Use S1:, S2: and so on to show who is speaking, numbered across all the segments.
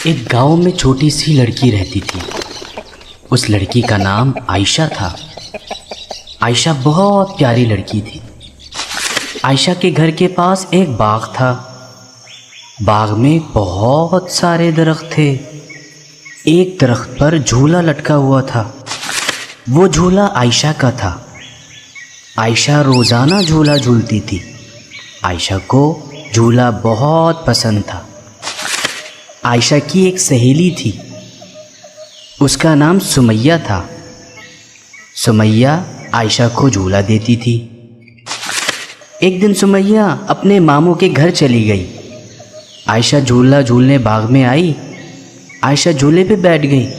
S1: ایک گاؤں میں چھوٹی سی لڑکی رہتی تھی۔ اس لڑکی کا نام عائشہ تھا۔ عائشہ بہت پیاری لڑکی تھی۔ عائشہ کے گھر کے پاس ایک باغ تھا۔ باغ میں بہت سارے درخت تھے۔ ایک درخت پر جھولا لٹکا ہوا تھا۔ وہ جھولا عائشہ کا تھا۔ عائشہ روزانہ جھولا جھولتی تھی۔ عائشہ کو جھولا بہت پسند تھا۔ عائشہ کی ایک سہیلی تھی، اس کا نام سمیہ تھا۔ سمیہ عائشہ کو جھولا دیتی تھی۔ ایک دن سمیہ اپنے ماموں کے گھر چلی گئی۔ عائشہ جھولا جھولنے باغ میں آئی۔ عائشہ جھولے پہ بیٹھ گئی۔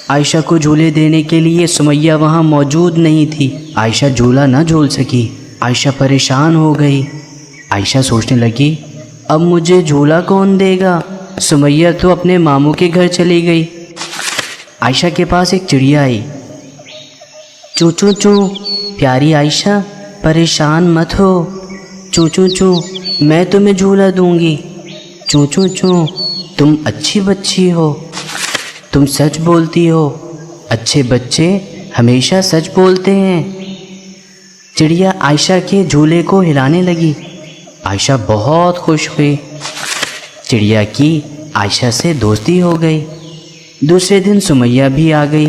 S1: عائشہ کو جھولے دینے کے لیے سمیہ وہاں موجود نہیں تھی۔ عائشہ جھولا نہ جھول سکی۔ عائشہ پریشان ہو گئی۔ عائشہ سوچنے لگی، اب مجھے جھولا کون دے گا؟ سمیہ تو اپنے ماموں کے گھر چلی گئی۔ عائشہ کے پاس ایک چڑیا آئی۔ چوں چوں چوں، پیاری عائشہ پریشان مت ہو۔ چوں چوں چوں، میں تمہیں جھولا دوں گی۔ چوں چوں چوں، تم اچھی بچی ہو، تم سچ بولتی ہو۔ اچھے بچے ہمیشہ سچ بولتے ہیں۔ چڑیا عائشہ کے جھولے کو ہلانے لگی۔ عائشہ بہت خوش ہوئی۔ چڑیا کی عائشہ سے دوستی ہو گئی۔ دوسرے دن سمیہ بھی آ گئی۔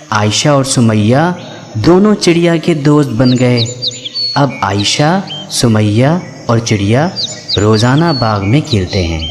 S1: عائشہ اور سمیہ دونوں چڑیا کے دوست بن گئے۔ اب عائشہ، سمیہ اور چڑیا روزانہ باغ میں کھیلتے ہیں۔